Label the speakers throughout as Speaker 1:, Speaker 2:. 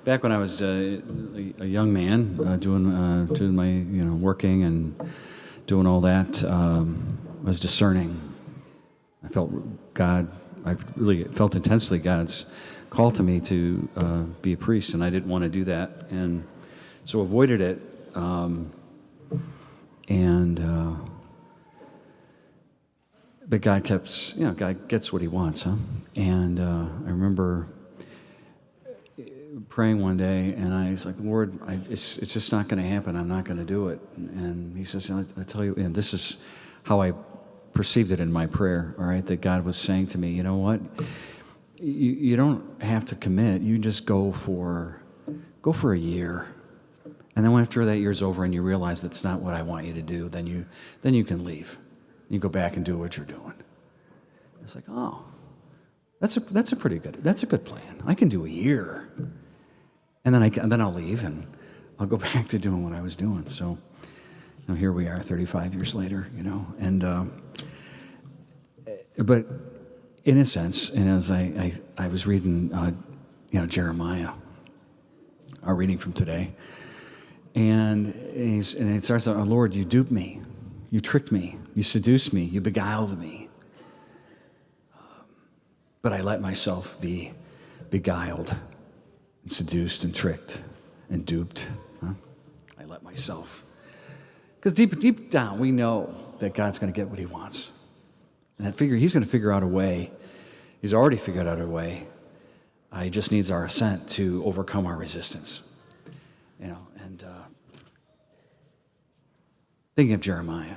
Speaker 1: back when I was a young man, doing my, working and doing all that, I was discerning. I felt felt intensely God's call to me to be a priest, and I didn't want to do that, and so avoided it. But God God gets what He wants, huh? And I remember praying one day, and I was like, Lord, it's just not going to happen. I'm not going to do it. And He says, I tell you, and this is how I perceived it in my prayer, all right, that God was saying to me, you know what? You don't have to commit. You just go for a year. And then after that year's over and you realize that's not what I want you to do, then you can leave. You go back and do what you're doing. It's like, oh, that's a good plan. I can do a year. And then I'll leave and I'll go back to doing what I was doing. So here we are 35 years later, and but in a sense, and as I was reading Jeremiah, our reading from today, and it starts out, oh, Lord, you duped me, you tricked me, you seduced me, you beguiled me, but I let myself be beguiled and seduced and tricked and duped. I let myself. Because deep down, we know that God's going to get what He wants. And He's going to figure out a way. He's already figured out a way. He just needs our assent to overcome our resistance. And thinking of Jeremiah,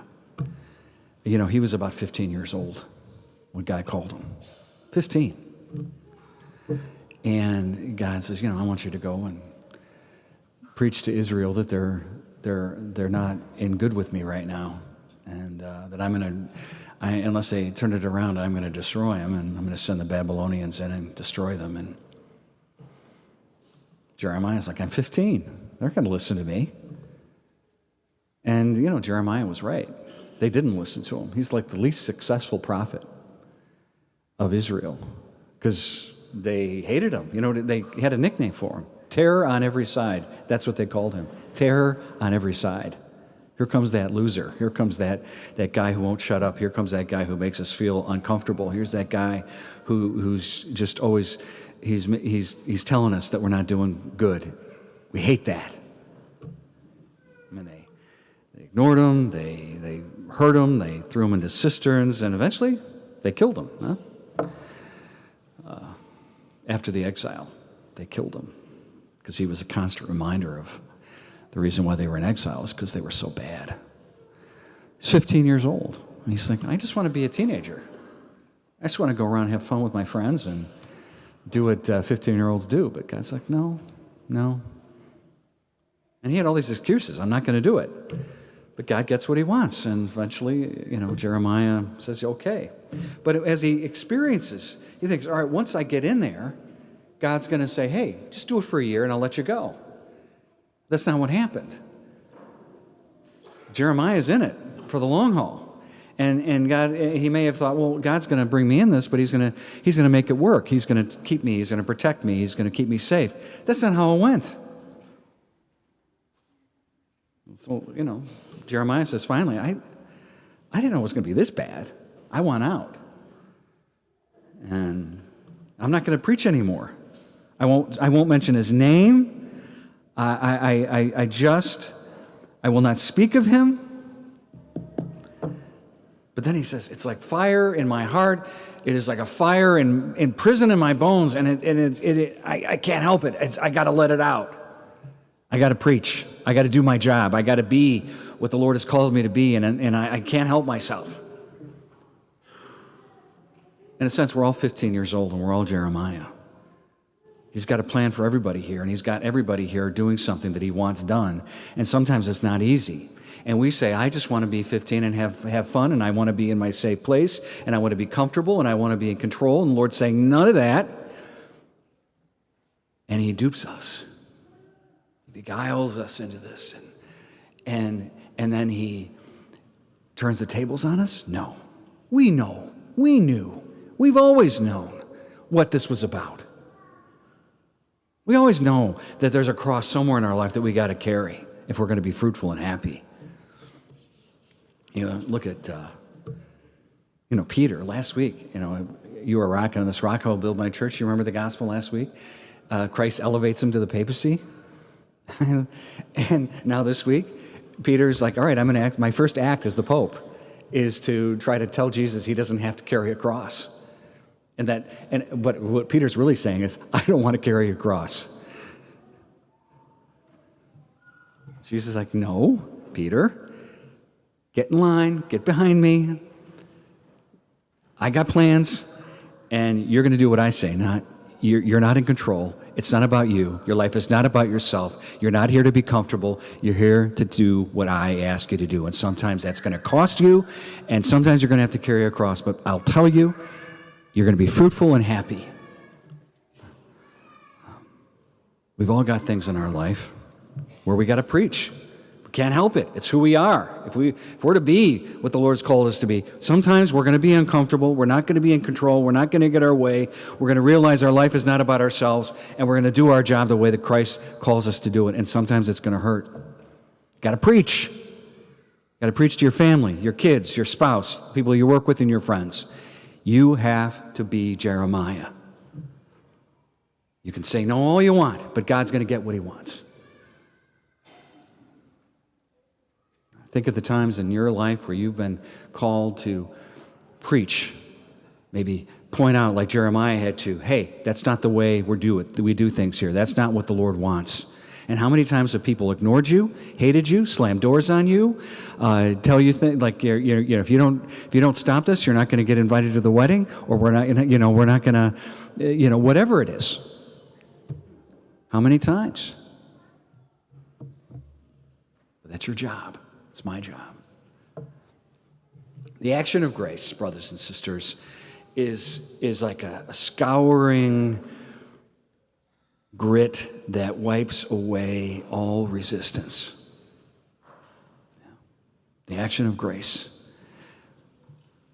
Speaker 1: he was about 15 years old when God called him. 15. And God says, I want you to go and preach to Israel that they're not in good with me right now, and that unless they turn it around, I'm going to destroy them, and I'm going to send the Babylonians in and destroy them. And Jeremiah's like, I'm 15. They're going to listen to me. And, Jeremiah was right. They didn't listen to him. He's like the least successful prophet of Israel because they hated him. They had a nickname for him. Terror on every side. That's what they called him. Terror on every side. Here comes that loser. Here comes that guy who won't shut up. Here comes that guy who makes us feel uncomfortable. Here's that guy who's just always, he's telling us that we're not doing good. We hate that. They ignored him, they hurt him, they threw him into cisterns, and eventually they killed him. After the exile, they killed him because he was a constant reminder of the reason why they were in exile is because they were so bad. He's 15 years old, and he's like, I just want to be a teenager. I just want to go around and have fun with my friends and do what 15-year-olds do. But God's like, no. And he had all these excuses. I'm not going to do it. But God gets what He wants, and eventually, Jeremiah says, okay. But as he experiences, he thinks, all right, once I get in there, God's going to say, hey, just do it for a year and I'll let you go. That's not what happened. Jeremiah's in it for the long haul. And God, he may have thought, well, God's going to bring me in this, but he's going to make it work. He's going to keep me. He's going to protect me. He's going to keep me safe. That's not how it went. So, Jeremiah says, finally, I didn't know it was going to be this bad. I want out. And I'm not going to preach anymore. I won't mention his name. I will not speak of him. But then he says, it's like fire in my heart. It is like a fire in prison in my bones, and I can't help it. I got to let it out. I got to preach. I got to do my job. I got to be what the Lord has called me to be, and I can't help myself. In a sense, we're all 15 years old, and we're all Jeremiah. He's got a plan for everybody here, and he's got everybody here doing something that he wants done, and sometimes it's not easy. And we say, I just want to be 15 and have fun, and I want to be in my safe place, and I want to be comfortable, and I want to be in control, and the Lord's saying, none of that. And he dupes us. He beguiles us into this, and then he turns the tables on us? No. We know. We knew. We've always known what this was about. We always know that there's a cross somewhere in our life that we got to carry if we're going to be fruitful and happy. Look at, Peter last week. You were rocking on this rock, I will build my church. You remember the gospel last week? Christ elevates him to the papacy. And now this week, Peter's like, all right, I'm going to act. My first act as the Pope is to try to tell Jesus he doesn't have to carry a cross. But what Peter's really saying is, I don't want to carry a cross. Jesus is like, no, Peter, get in line, get behind me. I got plans, and you're going to do what I say. You're not in control. It's not about you. Your life is not about yourself. You're not here to be comfortable. You're here to do what I ask you to do. And sometimes that's going to cost you, and sometimes you're going to have to carry a cross. But I'll tell you, you're going to be fruitful and happy. We've all got things in our life where we got to preach. We can't help it. It's who we are. If we're to be what the Lord's called us to be, sometimes we're going to be uncomfortable. We're not going to be in control. We're not going to get our way. We're going to realize our life is not about ourselves, and we're going to do our job the way that Christ calls us to do it. And sometimes it's going to hurt. Got to preach. Got to preach to your family, your kids, your spouse, people you work with, and your friends. You have to be Jeremiah. You can say no all you want, but God's going to get what he wants. Think of the times in your life where you've been called to preach, maybe point out like Jeremiah had to, hey, that's not the way we do things here. That's not what the Lord wants. And how many times have people ignored you, hated you, slammed doors on you, tell you things like, if you don't stop this, you're not going to get invited to the wedding, or we're not going to, whatever it is. How many times? But that's your job. It's my job. The action of grace, brothers and sisters, is like a scouring grit that wipes away all resistance. The action of grace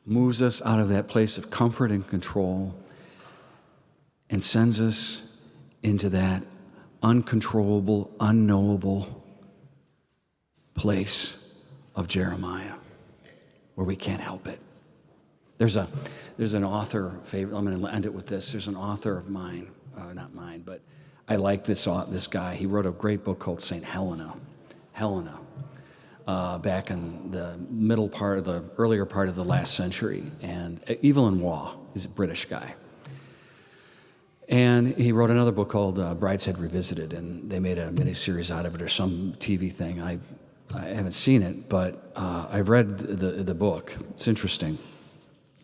Speaker 1: moves us out of that place of comfort and control and sends us into that uncontrollable, unknowable place of Jeremiah, where we can't help it. There's an author favorite. I'm going to end it with this. There's an author of mine, not mine, but I like this guy. He wrote a great book called St. Helena. Back in the earlier part of the last century, and Evelyn Waugh. He's a British guy. And he wrote another book called Brideshead Revisited, and they made a miniseries out of it or some TV thing. I haven't seen it, but I've read the book. It's interesting.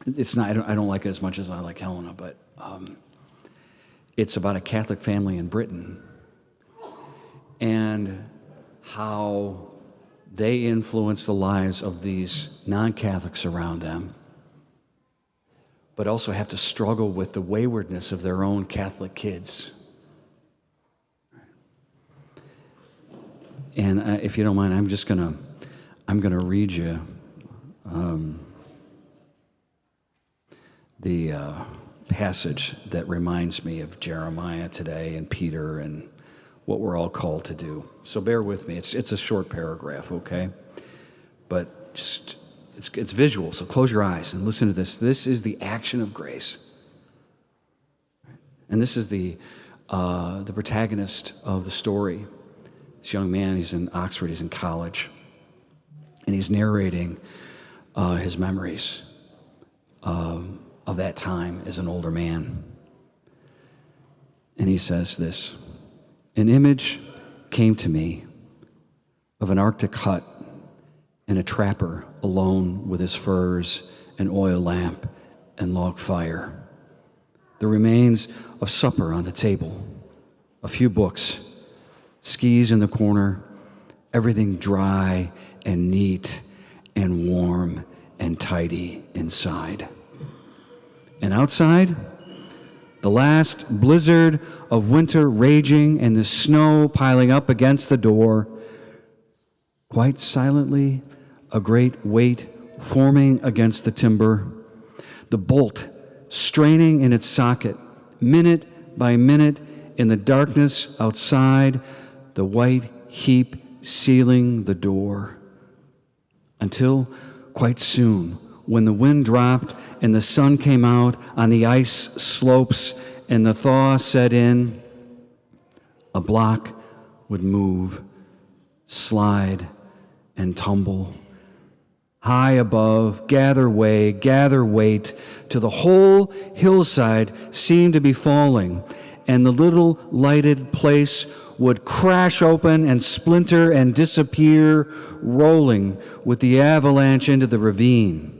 Speaker 1: It's not. I don't like it as much as I like Helena, but it's about a Catholic family in Britain and how they influence the lives of these non-Catholics around them, but also have to struggle with the waywardness of their own Catholic kids. And if you don't mind, I'm gonna read you the passage that reminds me of Jeremiah today and Peter and what we're all called to do. So bear with me. It's a short paragraph, okay? But just it's visual. So close your eyes and listen to this. This is the action of grace, and this is the protagonist of the story. This young man, he's in Oxford, he's in college, and he's narrating his memories of that time as an older man. And he says this: an image came to me of an Arctic hut and a trapper alone with his furs, an oil lamp, and log fire. The remains of supper on the table, a few books, skis in the corner, everything dry and neat and warm and tidy inside. And outside, the last blizzard of winter raging and the snow piling up against the door, quite silently, a great weight forming against the timber, the bolt straining in its socket, minute by minute, in the darkness outside, the white heap sealing the door. Until quite soon, when the wind dropped and the sun came out on the ice slopes and the thaw set in, a block would move, slide, and tumble. High above, gather weight, till the whole hillside seemed to be falling, and the little lighted place would crash open and splinter and disappear, rolling with the avalanche into the ravine.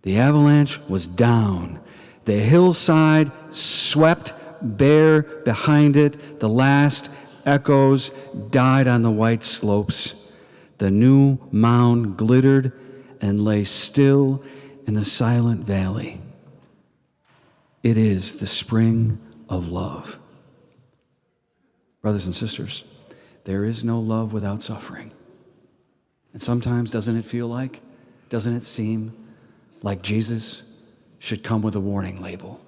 Speaker 1: The avalanche was down. The hillside swept bare behind it. The last echoes died on the white slopes. The new mound glittered and lay still in the silent valley. It is the spring of love. Brothers and sisters, there is no love without suffering. And sometimes doesn't it seem like Jesus should come with a warning label?